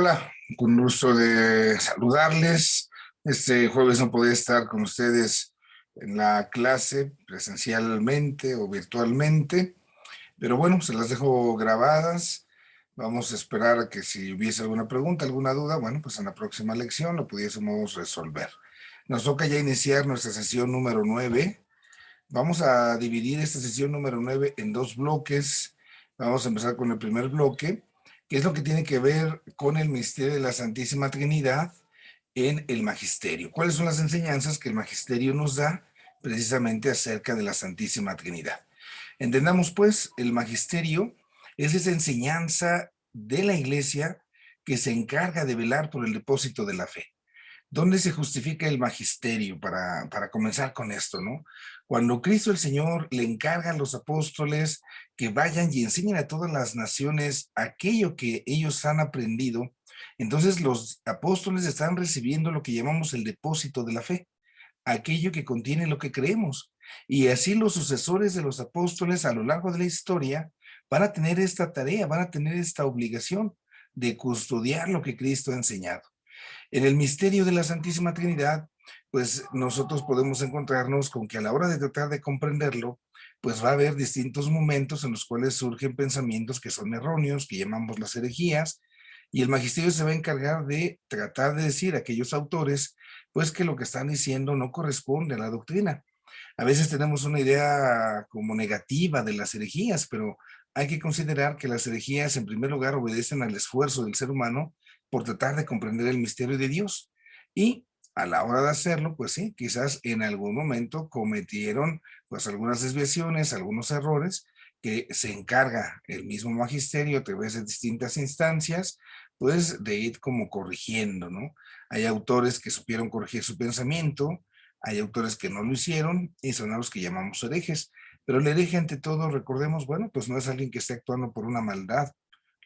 Hola, con gusto de saludarles. Este jueves no podía estar con ustedes en la clase presencialmente o virtualmente, pero bueno, se las dejo grabadas. Vamos a esperar a que si hubiese alguna pregunta, alguna duda, bueno, pues en la próxima lección lo pudiésemos resolver. Nos toca ya iniciar nuestra sesión número 9. Vamos a dividir esta sesión número 9 en dos bloques. Vamos a empezar con el primer bloque, que es lo que tiene que ver con el misterio de la Santísima Trinidad en el Magisterio. ¿Cuáles son las enseñanzas que el Magisterio nos da precisamente acerca de la Santísima Trinidad? Entendamos pues, el Magisterio es esa enseñanza de la Iglesia que se encarga de velar por el depósito de la fe. ¿Dónde se justifica el magisterio para comenzar con esto, no? Cuando Cristo el Señor le encarga a los apóstoles que vayan y enseñen a todas las naciones aquello que ellos han aprendido, entonces los apóstoles están recibiendo lo que llamamos el depósito de la fe, aquello que contiene lo que creemos. Y así los sucesores de los apóstoles a lo largo de la historia van a tener esta tarea, van a tener esta obligación de custodiar lo que Cristo ha enseñado. En el misterio de la Santísima Trinidad, pues nosotros podemos encontrarnos con que a la hora de tratar de comprenderlo, pues va a haber distintos momentos en los cuales surgen pensamientos que son erróneos, que llamamos las herejías, y el magisterio se va a encargar de tratar de decir a aquellos autores, pues que lo que están diciendo no corresponde a la doctrina. A veces tenemos una idea como negativa de las herejías, pero hay que considerar que las herejías en primer lugar obedecen al esfuerzo del ser humano por tratar de comprender el misterio de Dios. Y a la hora de hacerlo, pues sí, quizás en algún momento cometieron pues algunas desviaciones, algunos errores que se encarga el mismo magisterio a través de distintas instancias, pues de ir como corrigiendo, ¿no? Hay autores que supieron corregir su pensamiento, hay autores que no lo hicieron y son a los que llamamos herejes. Pero el hereje ante todo, recordemos, bueno, pues no es alguien que esté actuando por una maldad.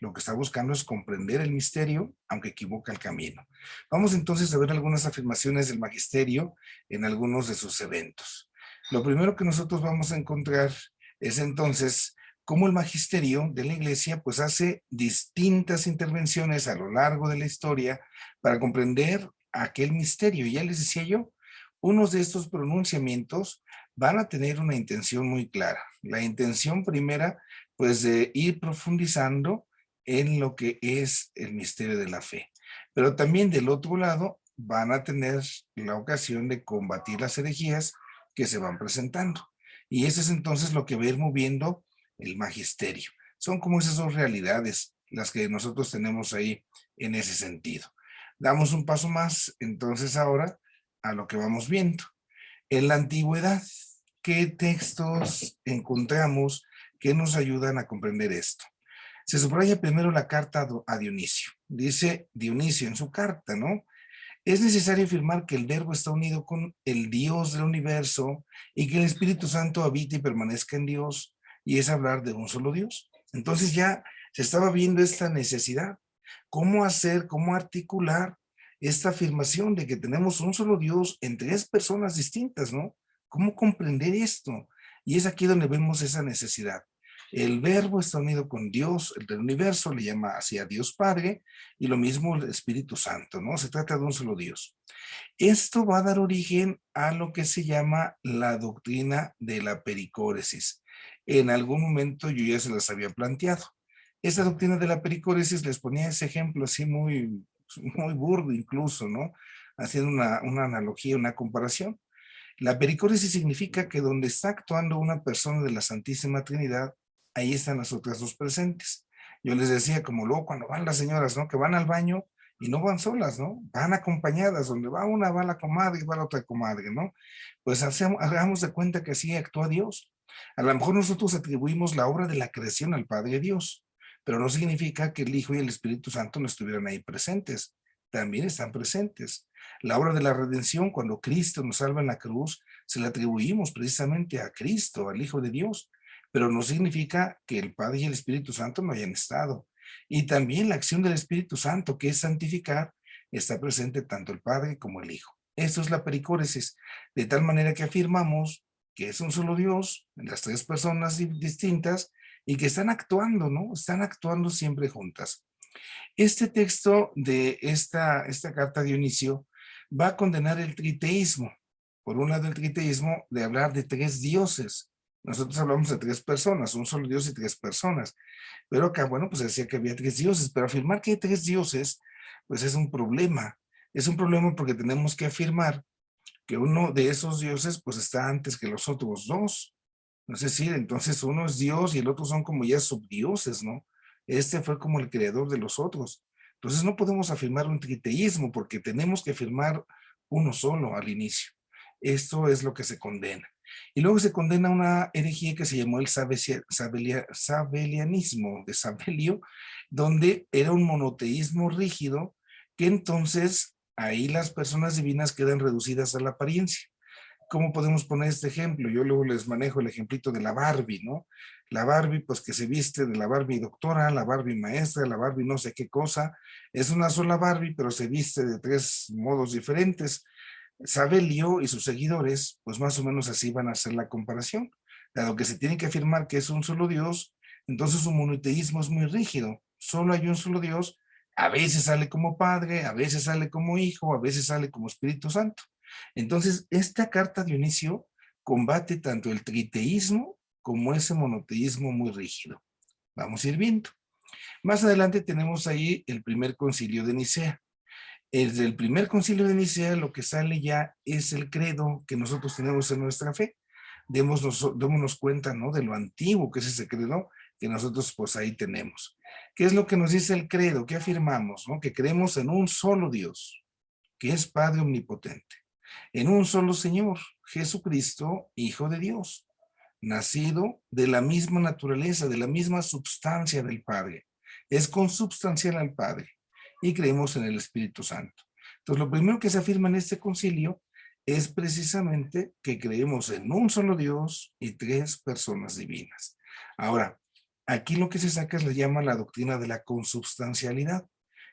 Lo que está buscando es comprender el misterio, aunque equivoca el camino. Vamos entonces a ver algunas afirmaciones del magisterio en algunos de sus eventos. Lo primero que nosotros vamos a encontrar es entonces cómo el magisterio de la iglesia pues hace distintas intervenciones a lo largo de la historia para comprender aquel misterio. Ya les decía yo, unos de estos pronunciamientos van a tener una intención muy clara. La intención primera, pues de ir profundizando en lo que es el misterio de la fe. Pero también del otro lado van a tener la ocasión de combatir las herejías que se van presentando. Y eso es entonces lo que va a ir moviendo el magisterio. Son como esas dos realidades las que nosotros tenemos ahí en ese sentido. Damos un paso más entonces ahora a lo que vamos viendo. En la antigüedad, ¿qué textos encontramos que nos ayudan a comprender esto? Se subraya primero la carta a Dionisio. Dice Dionisio en su carta, ¿no? Es necesario afirmar que el Verbo está unido con el Dios del universo y que el Espíritu Santo habita y permanezca en Dios, y es hablar de un solo Dios. Entonces ya se estaba viendo esta necesidad. ¿Cómo hacer, cómo articular esta afirmación de que tenemos un solo Dios en tres personas distintas, ¿no? ¿Cómo comprender esto? Y es aquí donde vemos esa necesidad. El Verbo está unido con Dios, el del universo, le llama así a Dios Padre, y lo mismo el Espíritu Santo, ¿no? Se trata de un solo Dios. Esto va a dar origen a lo que se llama la doctrina de la pericóresis. En algún momento yo ya se las había planteado. Esta doctrina de la pericóresis les ponía ese ejemplo así muy burdo incluso, ¿no? Haciendo una analogía, una comparación. La pericóresis significa que donde está actuando una persona de la Santísima Trinidad, ahí están las otras dos presentes. Yo les decía, como luego cuando van las señoras, ¿no? Que van al baño y no van solas, ¿no? Van acompañadas, donde va una, va la comadre y va la otra comadre, ¿no? Pues hagamos de cuenta que así actúa Dios. A lo mejor nosotros atribuimos la obra de la creación al Padre Dios, pero no significa que el Hijo y el Espíritu Santo no estuvieran ahí presentes. También están presentes. La obra de la redención, cuando Cristo nos salva en la cruz, se la atribuimos precisamente a Cristo, al Hijo de Dios, pero no significa que el Padre y el Espíritu Santo no hayan estado. Y también la acción del Espíritu Santo, que es santificar, está presente tanto el Padre como el Hijo. Esto es la pericóresis, de tal manera que afirmamos que es un solo Dios, en las tres personas distintas, y que están actuando, ¿no? Están actuando siempre juntas. Este texto de esta carta a Dionisio va a condenar el triteísmo. Por un lado, el triteísmo de hablar de tres dioses. Nosotros hablamos de tres personas, un solo Dios y tres personas. Pero acá, bueno, pues decía que había tres dioses, pero afirmar que hay tres dioses, pues es un problema. Es un problema porque tenemos que afirmar que uno de esos dioses, pues está antes que los otros dos. Es decir, entonces uno es Dios y el otro son como ya subdioses, ¿no? Este fue como el creador de los otros. Entonces no podemos afirmar un triteísmo porque tenemos que afirmar uno solo al inicio. Esto es lo que se condena. Y luego se condena una herejía que se llamó el sabelianismo de Sabelio, donde era un monoteísmo rígido, que entonces ahí las personas divinas quedan reducidas a la apariencia. ¿Cómo podemos poner este ejemplo? Yo luego les manejo el ejemplito de la Barbie, ¿no? La Barbie, pues que se viste de la Barbie doctora, la Barbie maestra, la Barbie no sé qué cosa. Es una sola Barbie, pero se viste de tres modos diferentes. Sabelio y sus seguidores, pues más o menos así van a hacer la comparación. Dado que se tiene que afirmar que es un solo Dios, entonces su monoteísmo es muy rígido. Solo hay un solo Dios. A veces sale como Padre, a veces sale como Hijo, a veces sale como Espíritu Santo. Entonces, esta carta de Dionisio combate tanto el triteísmo como ese monoteísmo muy rígido. Vamos a ir viendo. Más adelante tenemos ahí el primer concilio de Nicea. Desde el primer concilio de Nicea lo que sale ya es el credo que nosotros tenemos en nuestra fe. Démonos cuenta, ¿no?, de lo antiguo que es ese credo que nosotros pues ahí tenemos. ¿Qué es lo que nos dice el credo? ¿Qué afirmamos? ¿No? Que creemos en un solo Dios, que es Padre omnipotente, en un solo Señor, Jesucristo, Hijo de Dios, nacido de la misma naturaleza, de la misma substancia del Padre. Es consubstancial al Padre. Y creemos en el Espíritu Santo. Entonces, lo primero que se afirma en este concilio es precisamente que creemos en un solo Dios y tres personas divinas. Ahora, aquí lo que se saca es le llama la doctrina de la consubstancialidad.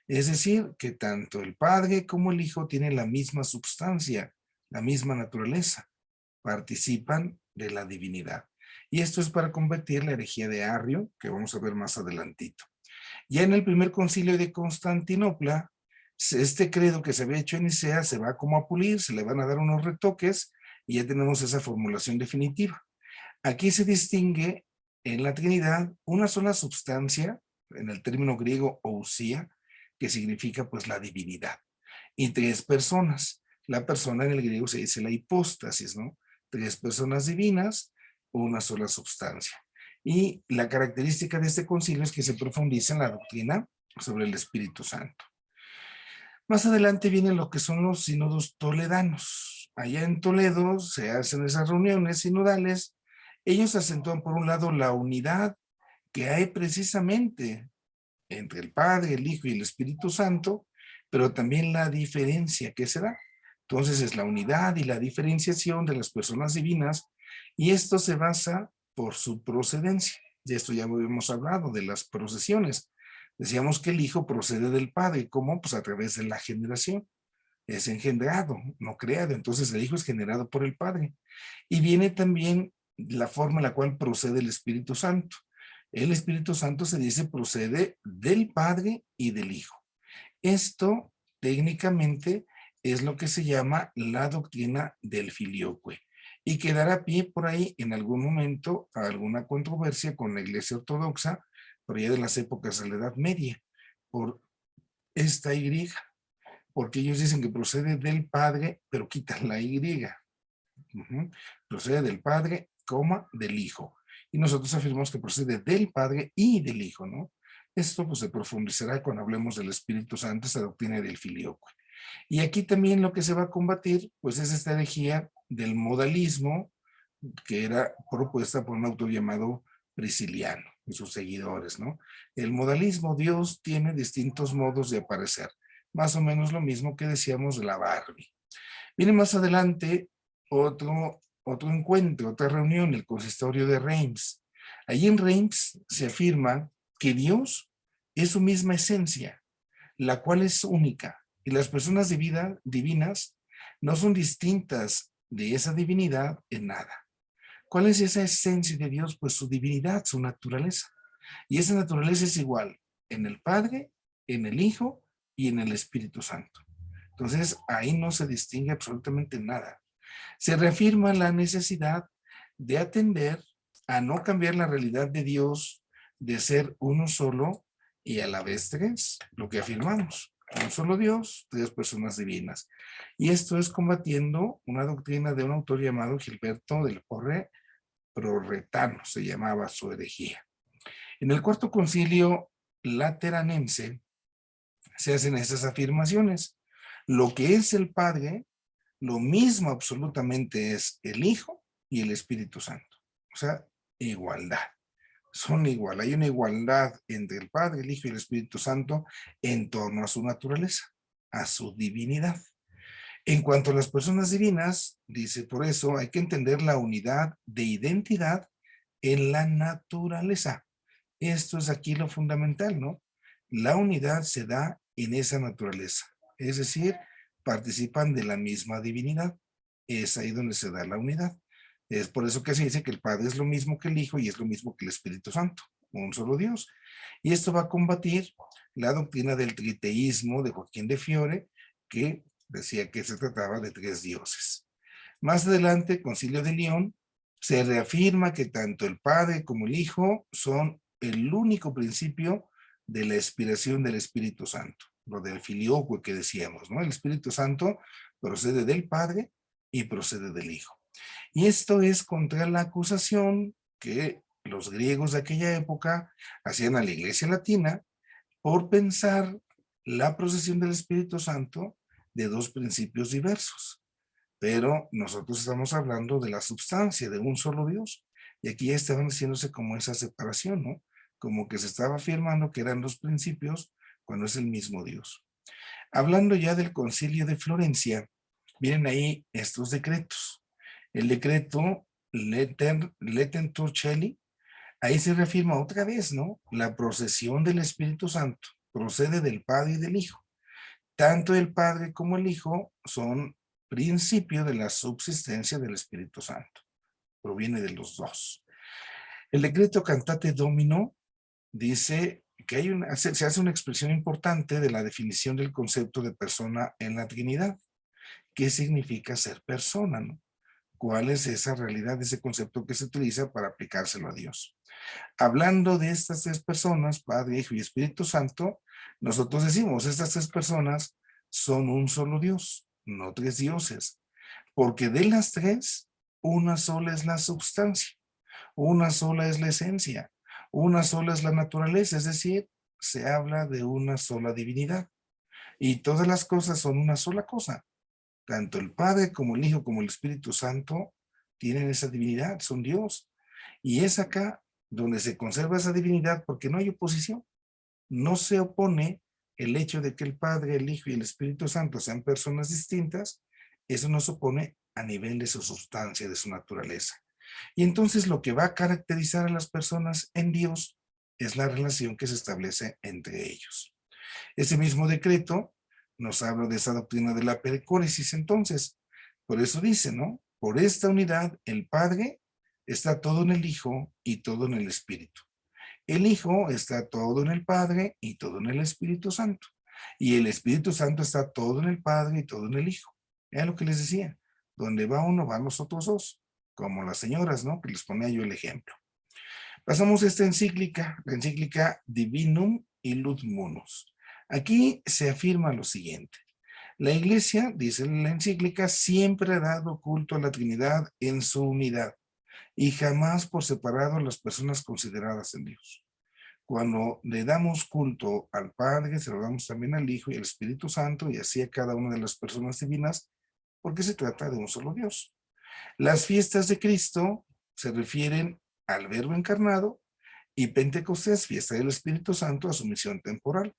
Es decir, que tanto el Padre como el Hijo tienen la misma substancia, la misma naturaleza, participan de la divinidad. Y esto es para combatir la herejía de Arrio, que vamos a ver más adelantito. Ya en el primer concilio de Constantinopla, este credo que se había hecho en Nicea se va como a pulir, se le van a dar unos retoques y ya tenemos esa formulación definitiva. Aquí se distingue en la Trinidad una sola substancia, en el término griego ousia, que significa pues la divinidad, y tres personas. La persona en el griego se dice la hipóstasis, ¿no? Tres personas divinas, una sola substancia. Y la característica de este concilio es que se profundiza en la doctrina sobre el Espíritu Santo. Más adelante vienen lo que son los sínodos toledanos. Allá en Toledo se hacen esas reuniones sinodales. Ellos acentúan por un lado la unidad que hay precisamente entre el Padre, el Hijo y el Espíritu Santo, pero también la diferencia que se da. Entonces es la unidad y la diferenciación de las personas divinas, y esto se basa por su procedencia. De esto ya habíamos hablado, de las procesiones. Decíamos que el Hijo procede del Padre. ¿Cómo? Pues a través de la generación. Es engendrado, no creado. Entonces el Hijo es generado por el Padre. Y viene también la forma en la cual procede el Espíritu Santo. El Espíritu Santo se dice procede del Padre y del Hijo. Esto técnicamente es lo que se llama la doctrina del filioque, y que dará pie por ahí en algún momento a alguna controversia con la Iglesia Ortodoxa, por allá de las épocas de la Edad Media, por esta Y, porque ellos dicen que procede del Padre, pero quitan la Y. Procede del Padre, del Hijo. Y nosotros afirmamos que procede del Padre y del Hijo, ¿no? Esto pues se profundizará cuando hablemos del Espíritu Santo, esa doctrina del filioque. Y aquí también lo que se va a combatir, pues es esta herejía del modalismo, que era propuesta por un autor llamado Prisciliano y sus seguidores, ¿no? El modalismo, Dios tiene distintos modos de aparecer, más o menos lo mismo que decíamos de la Barbie. Viene más adelante otro encuentro, otra reunión, el consistorio de Reims. Allí en Reims se afirma que Dios es su misma esencia, la cual es única, y las personas divinas no son distintas de esa divinidad en nada. ¿Cuál es esa esencia de Dios? Pues su divinidad, su naturaleza. Y esa naturaleza es igual en el Padre en el Hijo y en el Espíritu Santo. Entonces, ahí no se distingue absolutamente nada. Se reafirma la necesidad de atender a no cambiar la realidad de Dios, de ser uno solo y a la vez tres, lo que afirmamos. Un solo Dios, tres personas divinas. Y esto es combatiendo una doctrina de un autor llamado Gilberto del Porre Prorretano, se llamaba su herejía. En el Cuarto Concilio Lateranense se hacen estas afirmaciones. Lo que es el Padre, lo mismo absolutamente es el Hijo y el Espíritu Santo. O sea, igualdad. Son igual. Hay una igualdad entre el Padre, el Hijo y el Espíritu Santo en torno a su naturaleza, a su divinidad. En cuanto a las personas divinas, dice, por eso hay que entender la unidad de identidad en la naturaleza. Esto es aquí lo fundamental, ¿no? La unidad se da en esa naturaleza, es decir, participan de la misma divinidad. Es ahí donde se da la unidad. Es por eso que se dice que el Padre es lo mismo que el Hijo y es lo mismo que el Espíritu Santo, un solo Dios. Y esto va a combatir la doctrina del triteísmo de Joaquín de Fiore, que decía que se trataba de tres dioses. Más adelante, Concilio de León, se reafirma que tanto el Padre como el Hijo son el único principio de la expiración del Espíritu Santo, lo del filioque que decíamos, ¿no? El Espíritu Santo procede del Padre y procede del Hijo. Y esto es contra la acusación que los griegos de aquella época hacían a la Iglesia Latina por pensar la procesión del Espíritu Santo de dos principios diversos. Pero nosotros estamos hablando de la substancia de un solo Dios. Y aquí ya estaban haciéndose como esa separación, ¿no? Como que se estaba afirmando que eran los principios cuando es el mismo Dios. Hablando ya del Concilio de Florencia, vienen ahí estos decretos. El decreto Letten Turcelli, ahí se reafirma otra vez, ¿no? La procesión del Espíritu Santo procede del Padre y del Hijo. Tanto el Padre como el Hijo son principio de la subsistencia del Espíritu Santo. Proviene de los dos. El decreto Cantate Domino dice que se hace una expresión importante de la definición del concepto de persona en la Trinidad. ¿Qué significa ser persona, no? ¿Cuál es esa realidad, ese concepto que se utiliza para aplicárselo a Dios? Hablando de estas tres personas, Padre, Hijo y Espíritu Santo, nosotros decimos, estas tres personas son un solo Dios, no tres dioses, porque de las tres, una sola es la substancia, una sola es la esencia, una sola es la naturaleza, es decir, se habla de una sola divinidad. Y todas las cosas son una sola cosa. Tanto el Padre como el Hijo como el Espíritu Santo tienen esa divinidad, son Dios. Y es acá donde se conserva esa divinidad porque no hay oposición. No se opone el hecho de que el Padre, el Hijo y el Espíritu Santo sean personas distintas, eso no se opone a nivel de su sustancia, de su naturaleza. Y entonces lo que va a caracterizar a las personas en Dios es la relación que se establece entre ellos. Ese mismo decreto nos habla de esa doctrina de la pericóresis entonces. Por eso dice, ¿no? Por esta unidad, el Padre está todo en el Hijo y todo en el Espíritu. El Hijo está todo en el Padre y todo en el Espíritu Santo. Y el Espíritu Santo está todo en el Padre y todo en el Hijo. Es lo que les decía. Donde va uno, van los otros dos. Como las señoras, ¿no? Que les ponía yo el ejemplo. Pasamos a esta encíclica, la encíclica Divinum Illud Munus. Aquí se afirma lo siguiente. La Iglesia, dice la encíclica, siempre ha dado culto a la Trinidad en su unidad y jamás por separado a las personas consideradas en Dios. Cuando le damos culto al Padre, se lo damos también al Hijo y al Espíritu Santo y así a cada una de las personas divinas, porque se trata de un solo Dios. Las fiestas de Cristo se refieren al Verbo encarnado y Pentecostés, fiesta del Espíritu Santo, a su misión temporal.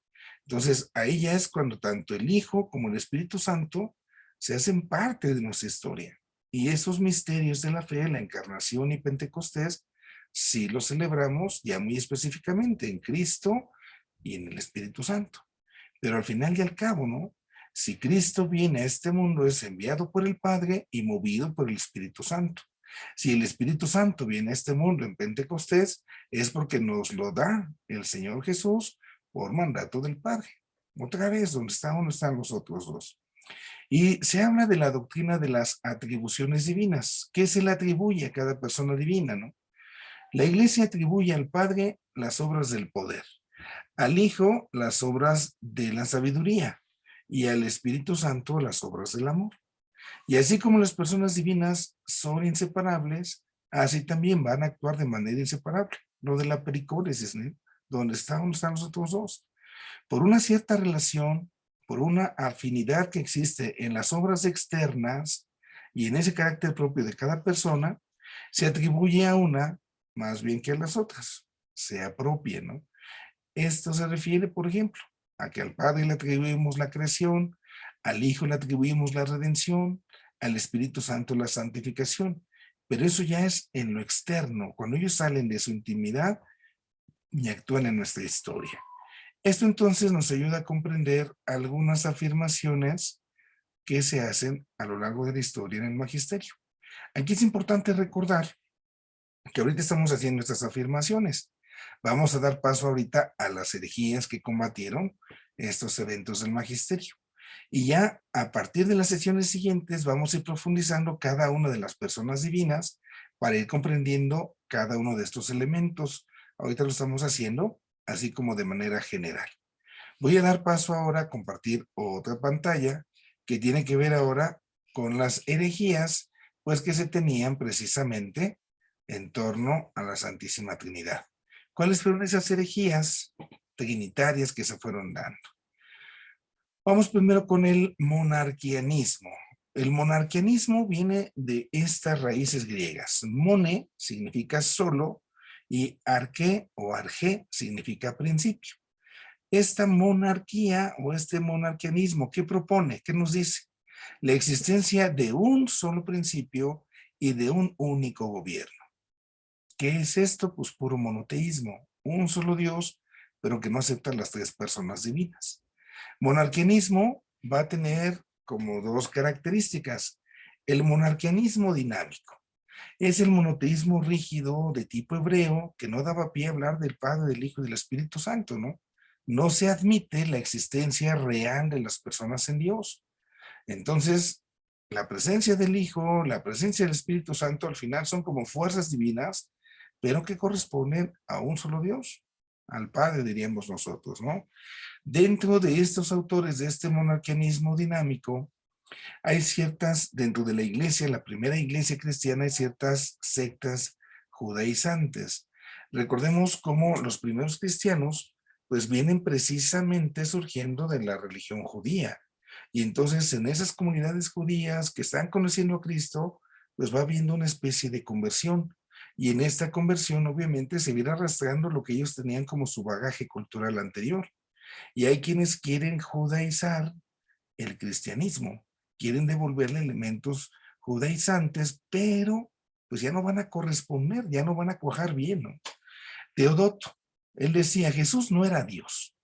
Entonces, ahí ya es cuando tanto el Hijo como el Espíritu Santo se hacen parte de nuestra historia. Y esos misterios de la fe, la encarnación y Pentecostés, sí los celebramos ya muy específicamente en Cristo y en el Espíritu Santo. Pero al final y al cabo, ¿no? Si Cristo viene a este mundo, es enviado por el Padre y movido por el Espíritu Santo. Si el Espíritu Santo viene a este mundo en Pentecostés, es porque nos lo da el Señor Jesús por mandato del Padre. Otra vez, donde está uno están los otros dos. Y se habla de la doctrina de las atribuciones divinas. ¿Qué se le atribuye a cada persona divina, no? La Iglesia atribuye al Padre las obras del poder, al Hijo las obras de la sabiduría y al Espíritu Santo las obras del amor. Y así como las personas divinas son inseparables, así también van a actuar de manera inseparable. Lo de la pericóresis, ¿no? Donde están los otros dos. Por una cierta relación, por una afinidad que existe en las obras externas y en ese carácter propio de cada persona, se atribuye a una más bien que a las otras, se apropia, ¿no? Esto se refiere, por ejemplo, a que al Padre le atribuimos la creación, al Hijo le atribuimos la redención, al Espíritu Santo la santificación, pero eso ya es en lo externo, cuando ellos salen de su intimidad y actúan en nuestra historia. Esto entonces nos ayuda a comprender algunas afirmaciones que se hacen a lo largo de la historia en el magisterio. Aquí es importante recordar que ahorita estamos haciendo estas afirmaciones. Vamos a dar paso ahorita a las herejías que combatieron estos eventos del magisterio. Y ya a partir de las sesiones siguientes vamos a ir profundizando cada una de las personas divinas para ir comprendiendo cada uno de estos elementos. Ahorita lo estamos haciendo así como de manera general. Voy a dar paso ahora a compartir otra pantalla que tiene que ver ahora con las herejías, pues que se tenían precisamente en torno a la Santísima Trinidad. ¿Cuáles fueron esas herejías trinitarias que se fueron dando? Vamos primero con el monarquianismo. El monarquianismo viene de estas raíces griegas. Mone significa solo y arqué o arge significa principio. Esta monarquía o este monarquianismo, ¿qué propone? ¿Qué nos dice? La existencia de un solo principio y de un único gobierno. ¿Qué es esto? Pues puro monoteísmo, un solo Dios, pero que no acepta las tres personas divinas. Monarquianismo va a tener como dos características. El monarquianismo dinámico es el monoteísmo rígido de tipo hebreo que no daba pie a hablar del Padre, del Hijo y del Espíritu Santo, ¿no? No se admite la existencia real de las personas en Dios. Entonces, la presencia del Hijo, la presencia del Espíritu Santo al final son como fuerzas divinas, pero que corresponden a un solo Dios, al Padre diríamos nosotros, ¿no? Dentro de estos autores de este monarquianismo dinámico, hay ciertas, dentro de la iglesia, la primera iglesia cristiana, hay ciertas sectas judaizantes. Recordemos cómo los primeros cristianos, pues vienen precisamente surgiendo de la religión judía. Y entonces en esas comunidades judías que están conociendo a Cristo, pues va habiendo una especie de conversión. Y en esta conversión obviamente se viene arrastrando lo que ellos tenían como su bagaje cultural anterior. Y hay quienes quieren judaizar el cristianismo, quieren devolverle elementos judaizantes, pero pues ya no van a corresponder, ya no van a cuajar bien, ¿no? Teodoto, él decía, Jesús no era Dios,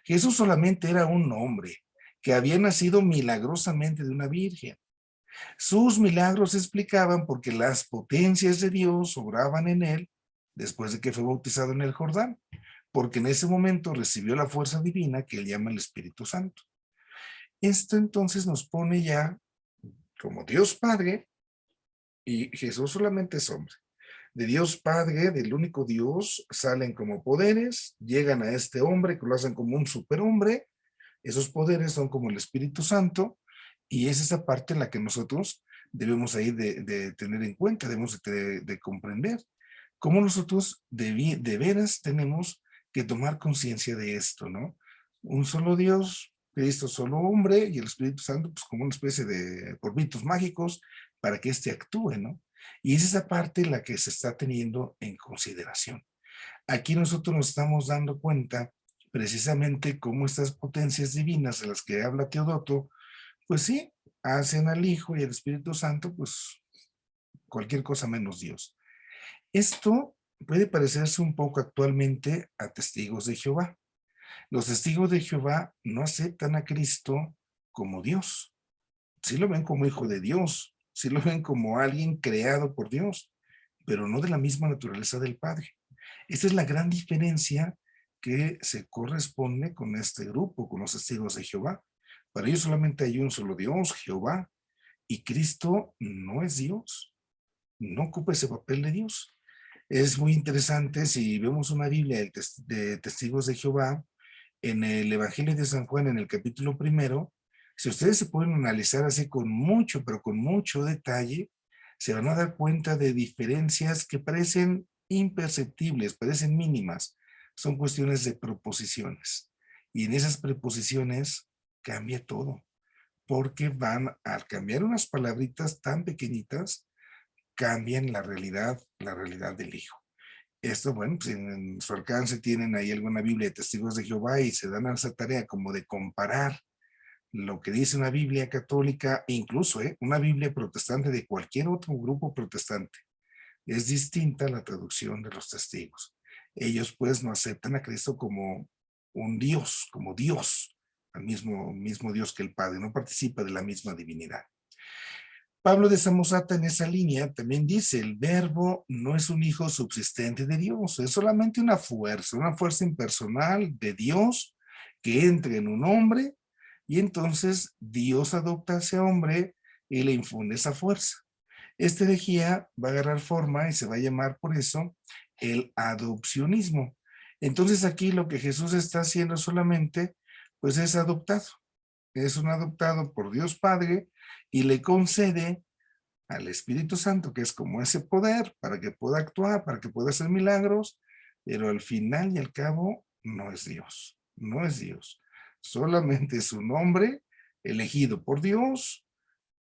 Jesús solamente era un hombre que había nacido milagrosamente de una virgen. Sus milagros se explicaban porque las potencias de Dios obraban en él después de que fue bautizado en el Jordán, porque en ese momento recibió la fuerza divina que él llama el Espíritu Santo. Esto entonces nos pone ya como Dios Padre y Jesús solamente es hombre. De Dios Padre, del único Dios, salen como poderes, llegan a este hombre que lo hacen como un superhombre. Esos poderes son como el Espíritu Santo y es esa parte en la que nosotros debemos ahí de tener en cuenta, debemos de comprender cómo nosotros de veras tenemos que tomar conciencia de esto, ¿no? Un solo Dios, Cristo solo hombre y el Espíritu Santo pues como una especie de polvitos mágicos para que éste actúe, ¿no? Y es esa parte la que se está teniendo en consideración. Aquí nosotros nos estamos dando cuenta precisamente cómo estas potencias divinas de las que habla Teodoto, pues sí, hacen al Hijo y al Espíritu Santo, pues cualquier cosa menos Dios. Esto puede parecerse un poco actualmente a testigos de Jehová. Los testigos de Jehová no aceptan a Cristo como Dios. Sí lo ven como hijo de Dios, sí lo ven como alguien creado por Dios, pero no de la misma naturaleza del Padre. Esta es la gran diferencia que se corresponde con este grupo, con los testigos de Jehová. Para ellos solamente hay un solo Dios, Jehová, y Cristo no es Dios, no ocupa ese papel de Dios. Es muy interesante si vemos una Biblia de testigos de Jehová, en el Evangelio de San Juan, en el capítulo primero, si ustedes se pueden analizar así con mucho, pero con mucho detalle, se van a dar cuenta de diferencias que parecen imperceptibles, parecen mínimas. Son cuestiones de proposiciones. Y en esas preposiciones cambia todo, porque van a cambiar unas palabritas tan pequeñitas, cambian la realidad del Hijo. Esto, bueno, pues en su alcance tienen ahí alguna Biblia de Testigos de Jehová y se dan a esa tarea como de comparar lo que dice una Biblia católica, e incluso una Biblia protestante de cualquier otro grupo protestante. Es distinta la traducción de los testigos. Ellos pues no aceptan a Cristo como un Dios, como Dios, al mismo Dios que el Padre, no participa de la misma divinidad. Pablo de Samosata en esa línea también dice, el verbo no es un hijo subsistente de Dios, es solamente una fuerza impersonal de Dios que entra en un hombre y entonces Dios adopta a ese hombre y le infunde esa fuerza. Esta herejía va a agarrar forma y se va a llamar por eso el adopcionismo. Entonces aquí lo que Jesús está haciendo solamente pues es adoptado. Es un adoptado por Dios Padre y le concede al Espíritu Santo, que es como ese poder para que pueda actuar, para que pueda hacer milagros, pero al final y al cabo no es Dios, no es Dios. Solamente es un hombre elegido por Dios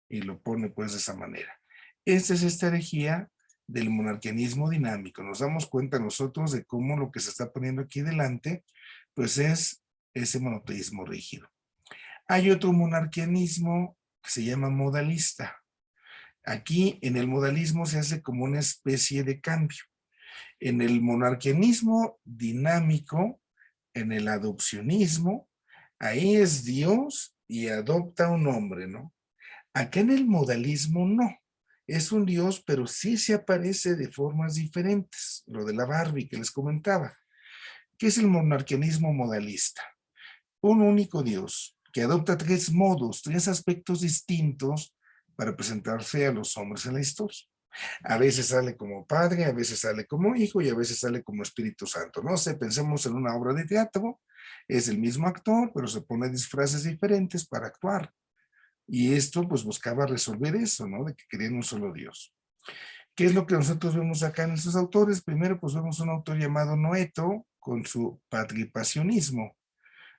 y lo pone pues de esa manera. Esta es esta herejía del monarquianismo dinámico. Nos damos cuenta nosotros de cómo lo que se está poniendo aquí delante, pues es ese monoteísmo rígido. Hay otro monarquianismo que se llama modalista. Aquí en el modalismo se hace como una especie de cambio. En el monarquianismo dinámico, en el adopcionismo, ahí es Dios y adopta un hombre, ¿no? Acá en el modalismo no. Es un Dios, pero sí se aparece de formas diferentes. Lo de la Barbie que les comentaba. ¿Qué es el monarquianismo modalista? Un único Dios que adopta tres modos, tres aspectos distintos para presentarse a los hombres en la historia. A veces sale como padre, a veces sale como hijo y a veces sale como Espíritu Santo. No sé, pensemos en una obra de teatro, es el mismo actor, pero se pone disfraces diferentes para actuar. Y esto pues buscaba resolver eso, ¿no? De que querían un solo Dios. ¿Qué es lo que nosotros vemos acá en estos autores? Primero pues vemos un autor llamado Noeto con su patripasionismo.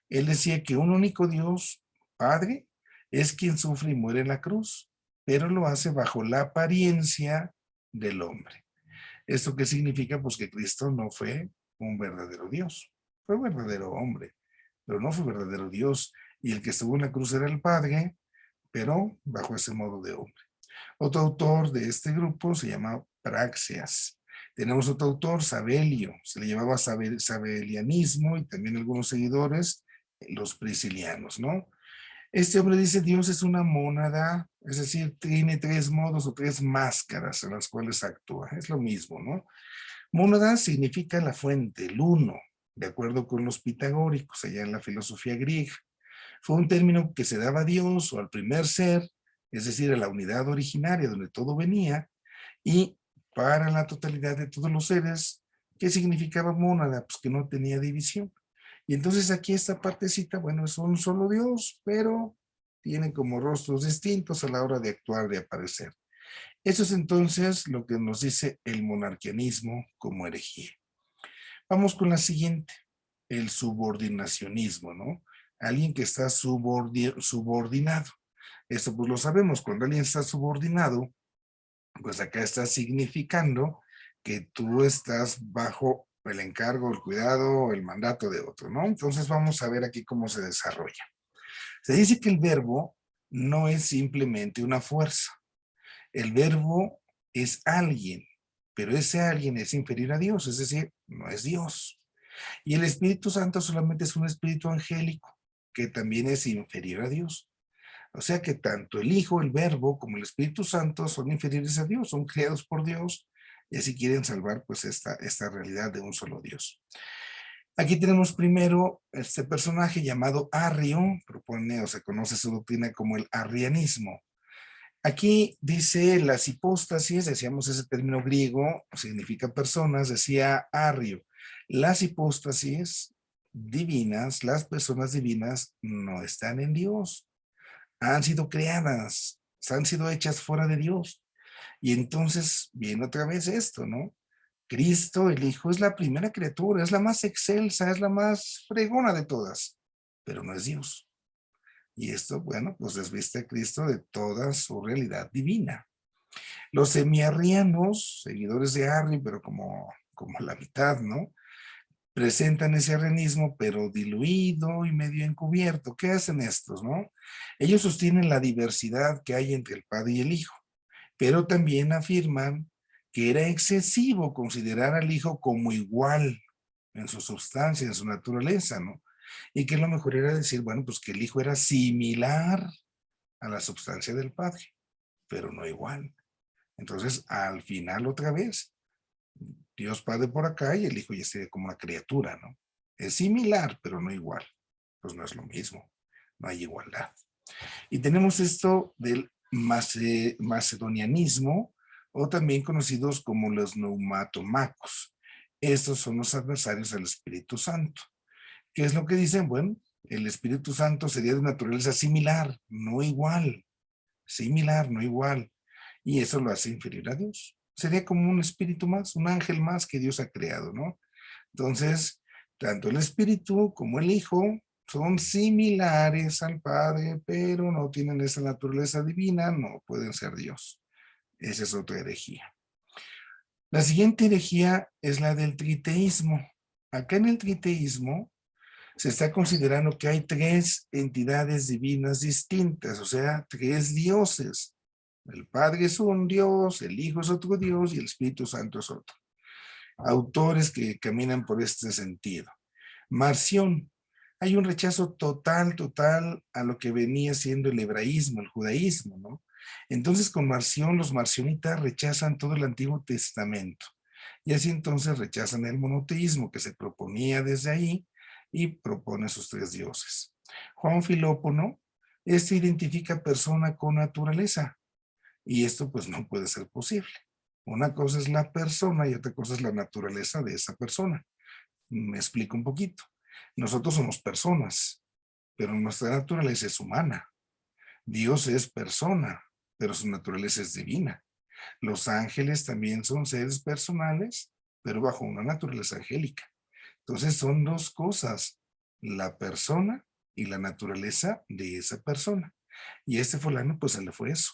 Él decía que un único Dios, Padre, es quien sufre y muere en la cruz, pero lo hace bajo la apariencia del hombre. ¿Esto qué significa? Pues que Cristo no fue un verdadero Dios, fue un verdadero hombre, pero no fue verdadero Dios. Y el que estuvo en la cruz era el Padre, pero bajo ese modo de hombre. Otro autor de este grupo se llama Praxias. Tenemos otro autor, Sabelio, se le llamaba sabelianismo y también algunos seguidores, los priscilianos, ¿no? Este hombre dice Dios es una mónada, es decir, tiene tres modos o tres máscaras en las cuales actúa, es lo mismo, ¿no? Mónada significa la fuente, el uno, de acuerdo con los pitagóricos allá en la filosofía griega. Fue un término que se daba a Dios o al primer ser, es decir, a la unidad originaria donde todo venía, y para la totalidad de todos los seres, ¿qué significaba mónada? Pues que no tenía división. Y entonces aquí esta partecita, bueno, es un solo Dios, pero tienen como rostros distintos a la hora de actuar, de aparecer. Eso es entonces lo que nos dice el monarquianismo como herejía. Vamos con la siguiente, el subordinacionismo, ¿no? Alguien que está subordinado. Esto pues lo sabemos, cuando alguien está subordinado, pues acá está significando que tú estás bajo el encargo, el cuidado, el mandato de otro, ¿no? Entonces vamos a ver aquí cómo se desarrolla. Se dice que el verbo no es simplemente una fuerza. El verbo es alguien, pero ese alguien es inferior a Dios, es decir, no es Dios. Y el Espíritu Santo solamente es un espíritu angélico, que también es inferior a Dios. O sea que tanto el Hijo, el Verbo, como el Espíritu Santo son inferiores a Dios, son creados por Dios y así quieren salvar pues esta realidad de un solo Dios. Aquí tenemos primero este personaje llamado Arrio, propone o se conoce su doctrina como el arrianismo. Aquí dice las hipóstasis, decíamos ese término griego, significa personas, decía Arrio. Las hipóstasis divinas, las personas divinas no están en Dios, han sido creadas, han sido hechas fuera de Dios. Y entonces viene otra vez esto, ¿no? Cristo, el Hijo, es la primera criatura, es la más excelsa, es la más fregona de todas, pero no es Dios. Y esto, bueno, pues desviste a Cristo de toda su realidad divina. Los semiarrianos, seguidores de Arri, pero como la mitad, ¿no? Presentan ese arrianismo, pero diluido y medio encubierto. ¿Qué hacen estos, no? Ellos sostienen la diversidad que hay entre el Padre y el Hijo, pero también afirman que era excesivo considerar al Hijo como igual en su sustancia, en su naturaleza, ¿no? Y que lo mejor era decir, bueno, pues que el Hijo era similar a la sustancia del Padre, pero no igual. Entonces, al final, otra vez, Dios Padre por acá y el Hijo ya sería como una criatura, ¿no? Es similar, pero no igual. Pues no es lo mismo, no hay igualdad. Y tenemos esto del macedonianismo, o también conocidos como los neumatomacos. Estos son los adversarios del Espíritu Santo. ¿Qué es lo que dicen? Bueno, el Espíritu Santo sería de naturaleza similar, no igual. Similar, no igual. Y eso lo hace inferior a Dios. Sería como un espíritu más, un ángel más que Dios ha creado, ¿no? Entonces, tanto el Espíritu como el Hijo son similares al Padre, pero no tienen esa naturaleza divina, no pueden ser Dios. Esa es otra herejía. La siguiente herejía es la del triteísmo. Acá en el triteísmo se está considerando que hay tres entidades divinas distintas, o sea, tres dioses. El Padre es un Dios, el Hijo es otro Dios y el Espíritu Santo es otro. Autores que caminan por este sentido. Marción, hay un rechazo total a lo que venía siendo el hebraísmo, el judaísmo, ¿no? Entonces con Marción, los marcionitas rechazan todo el Antiguo Testamento. Y así entonces rechazan el monoteísmo que se proponía desde ahí y propone sus tres dioses. Juan Filópono, este identifica persona con naturaleza. Y esto pues no puede ser posible. Una cosa es la persona y otra cosa es la naturaleza de esa persona. Me explico un poquito. Nosotros somos personas, pero nuestra naturaleza es humana. Dios es persona, pero su naturaleza es divina. Los ángeles también son seres personales, pero bajo una naturaleza angélica. Entonces son dos cosas, la persona y la naturaleza de esa persona. Y a este fulano pues se le fue eso.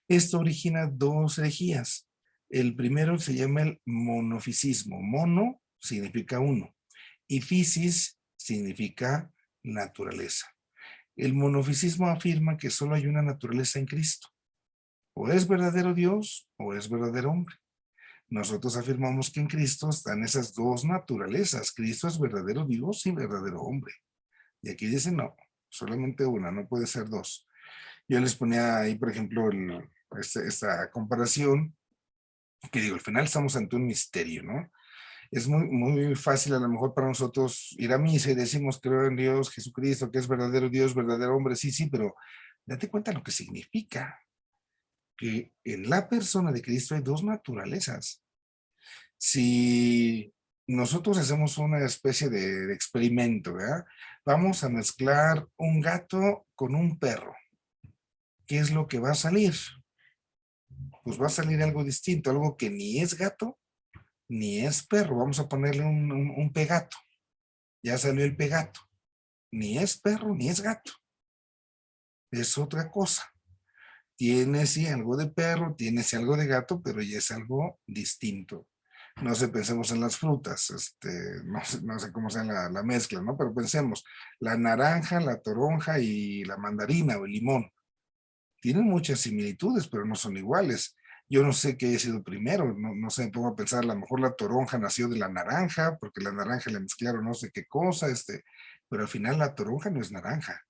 Esto origina dos herejías. El primero se llama el monofisismo. Mono significa uno y fisis significa naturaleza. El monofisismo afirma que solo hay una naturaleza en Cristo. O es verdadero Dios o es verdadero hombre. Nosotros afirmamos que en Cristo están esas dos naturalezas. Cristo es verdadero Dios y verdadero hombre. Y aquí dicen no, solamente una, no puede ser dos. Yo les ponía ahí, por ejemplo, esta comparación, que digo, al final estamos ante un misterio, ¿no? Es muy fácil a lo mejor para nosotros ir a misa y decimos creo en Dios, Jesucristo, que es verdadero Dios, verdadero hombre, sí, sí, pero date cuenta lo que significa, que en la persona de Cristo hay dos naturalezas. Si nosotros hacemos una especie de experimento, ¿verdad? Vamos a mezclar un gato con un perro. ¿Qué es lo que va a salir? Pues va a salir algo distinto, algo que ni es gato, ni es perro. Vamos a ponerle un pegato. Ya salió el pegato. Ni es perro, ni es gato. Es otra cosa. Tiene sí algo de perro, tiene sí algo de gato, pero ya es algo distinto. No sé, pensemos en las frutas, no sé cómo sea la mezcla, ¿no? Pero pensemos, la naranja, la toronja y la mandarina o el limón. Tienen muchas similitudes, pero no son iguales. Yo no sé qué haya sido primero, no sé, me pongo a pensar, a lo mejor la toronja nació de la naranja, porque la naranja le mezclaron no sé qué cosa, pero al final la toronja no es naranja,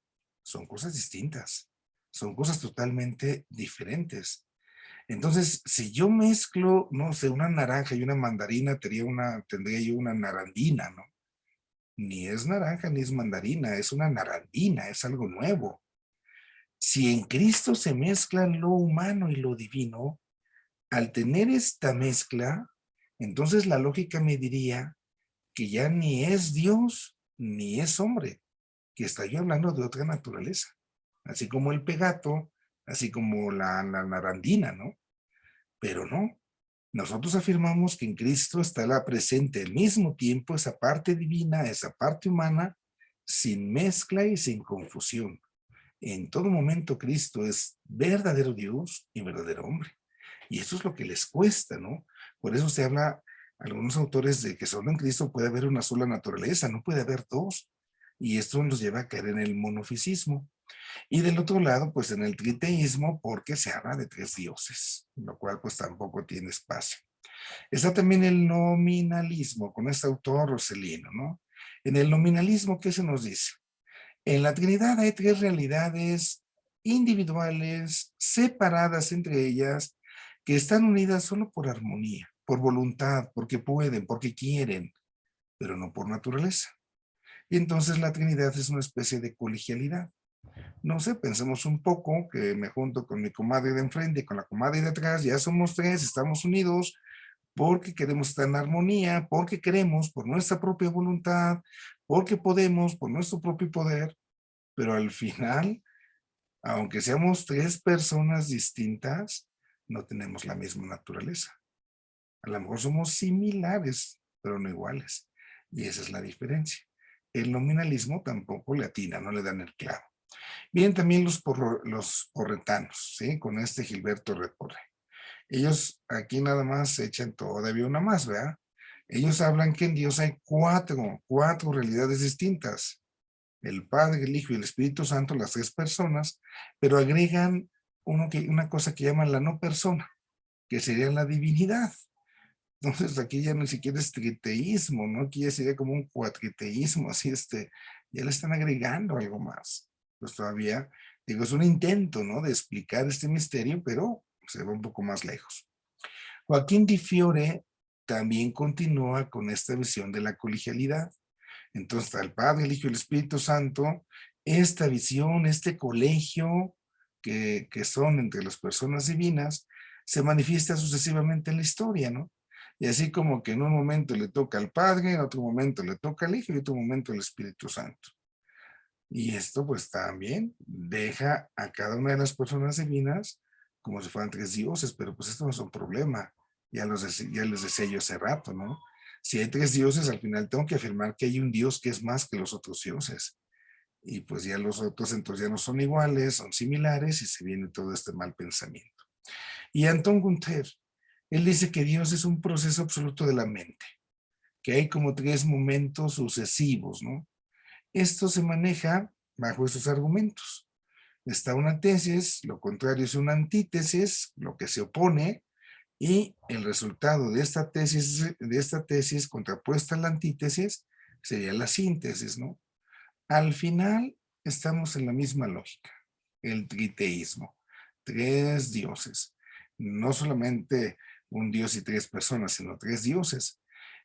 son cosas distintas, son cosas totalmente diferentes. Entonces, si yo mezclo, no sé, una naranja y una mandarina, tendría yo una narandina, ¿no? ni es naranja, ni es mandarina, es una narandina, es algo nuevo. Si en Cristo se mezclan lo humano y lo divino, al tener esta mezcla, entonces la lógica me diría que ya ni es Dios ni es hombre, que está yo hablando de otra naturaleza, así como el pegato, así como la narandina, ¿no? Pero no, nosotros afirmamos que en Cristo está la presente al mismo tiempo esa parte divina, esa parte humana, sin mezcla y sin confusión. En todo momento Cristo es verdadero Dios y verdadero hombre. Y eso es lo que les cuesta, ¿no? Por eso se habla, algunos autores, de que solo en Cristo puede haber una sola naturaleza, no puede haber dos. Y esto nos lleva a caer en el monofisismo. Y del otro lado, pues en el triteísmo, porque se habla de tres dioses, lo cual pues tampoco tiene espacio. Está también el nominalismo, con este autor Roselino, ¿no? En el nominalismo, ¿qué se nos dice? En la Trinidad hay tres realidades individuales, separadas entre ellas, que están unidas solo por armonía, por voluntad, porque pueden, porque quieren, pero no por naturaleza. Y entonces la Trinidad es una especie de colegialidad. No sé, pensemos un poco que me junto con mi comadre de enfrente y con la comadre de atrás, ya somos tres, estamos unidos porque queremos estar en armonía, porque queremos por nuestra propia voluntad, porque podemos por nuestro propio poder, pero al final, aunque seamos tres personas distintas, no tenemos la misma naturaleza. A lo mejor somos similares, pero no iguales. Y esa es la diferencia. El nominalismo tampoco le atina, no le dan el clavo. Bien, también los porretanos, ¿sí? Con este Gilberto Retorre. Ellos aquí nada más echan todavía una más, ¿verdad? Ellos hablan que en Dios hay cuatro realidades distintas. El Padre, el Hijo y el Espíritu Santo, las tres personas, pero agregan una cosa que llaman la no persona, que sería la divinidad. Entonces aquí ya ni siquiera es triteísmo, ¿no? Aquí ya sería como un cuatriteísmo, así ya le están agregando algo más. Pues todavía, digo, es un intento, ¿no? De explicar este misterio, pero se va un poco más lejos. Joaquín Di Fiore también continúa con esta visión de la colegialidad. Entonces, al Padre, el Hijo y el Espíritu Santo, esta visión, este colegio que son entre las personas divinas, se manifiesta sucesivamente en la historia, ¿no? Y así como que en un momento le toca al Padre, en otro momento le toca al Hijo y en otro momento al Espíritu Santo. Y esto pues también deja a cada una de las personas divinas como si fueran tres dioses, pero pues esto no es un problema. Ya les decía yo hace rato, ¿no? Si hay tres dioses, al final tengo que afirmar que hay un Dios que es más que los otros dioses. Y pues ya los otros entonces ya no son iguales, son similares y se viene todo este mal pensamiento. Y Anton Gunther, él dice que Dios es un proceso absoluto de la mente, que hay como tres momentos sucesivos, ¿no? Esto se maneja bajo esos argumentos. Está una tesis, lo contrario es una antítesis, lo que se opone, y el resultado de esta tesis contrapuesta a la antítesis sería la síntesis, ¿no? Al final estamos en la misma lógica, el triteísmo, tres dioses, no solamente un dios y tres personas, sino tres dioses.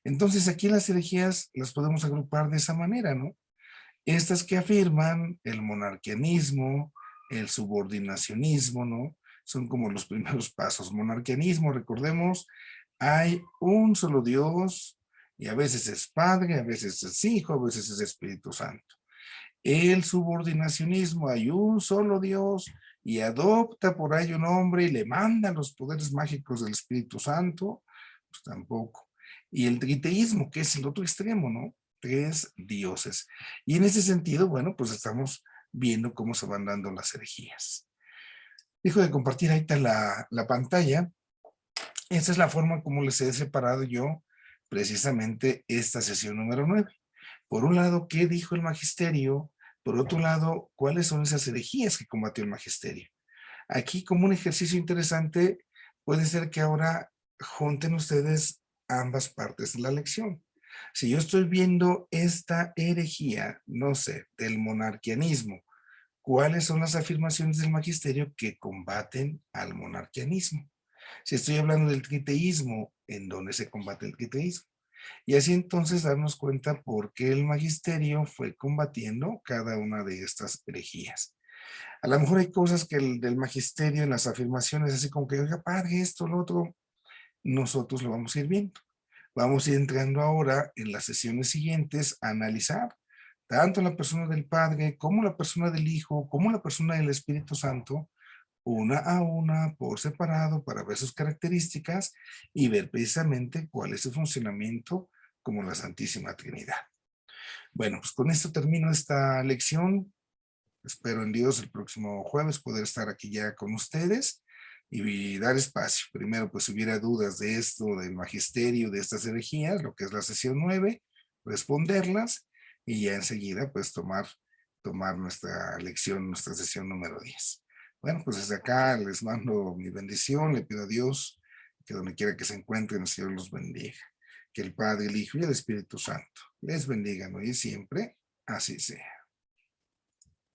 Entonces aquí las herejías las podemos agrupar de esa manera, ¿no? Estas que afirman el monarquianismo, el subordinacionismo, ¿no? Son como los primeros pasos. Monarquianismo, recordemos, hay un solo Dios y a veces es Padre, a veces es Hijo, a veces es Espíritu Santo. El subordinacionismo, hay un solo Dios y adopta por ahí un hombre y le manda los poderes mágicos del Espíritu Santo, pues tampoco. Y el triteísmo, que es el otro extremo, ¿no? Tres dioses. Y en ese sentido, bueno, pues estamos viendo cómo se van dando las herejías. Dejo de compartir ahorita la pantalla. Esa es la forma como les he separado yo precisamente esta sesión número 9. Por un lado, ¿qué dijo el magisterio? Por otro lado, ¿cuáles son esas herejías que combatió el magisterio? Aquí, como un ejercicio interesante, puede ser que ahora junten ustedes ambas partes de la lección. Si yo estoy viendo esta herejía, no sé, del monarquianismo, ¿cuáles son las afirmaciones del magisterio que combaten al monarquianismo? Si estoy hablando del triteísmo, ¿en dónde se combate el triteísmo? Y así entonces darnos cuenta por qué el magisterio fue combatiendo cada una de estas herejías. A lo mejor hay cosas que el del magisterio en las afirmaciones, así como que, oiga, padre, esto, lo otro, nosotros lo vamos a ir viendo. Vamos a ir entrando ahora en las sesiones siguientes a analizar tanto la persona del Padre como la persona del Hijo, como la persona del Espíritu Santo, una a una, por separado, para ver sus características y ver precisamente cuál es su funcionamiento como la Santísima Trinidad. Bueno, pues con esto termino esta lección. Espero en Dios el próximo jueves poder estar aquí ya con ustedes y dar espacio. Primero, pues si hubiera dudas de esto, del magisterio, de estas herejías, lo que es la sesión 9, responderlas y ya enseguida pues tomar nuestra lección, nuestra sesión número 10. Bueno, pues desde acá les mando mi bendición, le pido a Dios que donde quiera que se encuentren, el Señor los bendiga. Que el Padre, el Hijo y el Espíritu Santo les bendigan hoy y siempre. Así sea.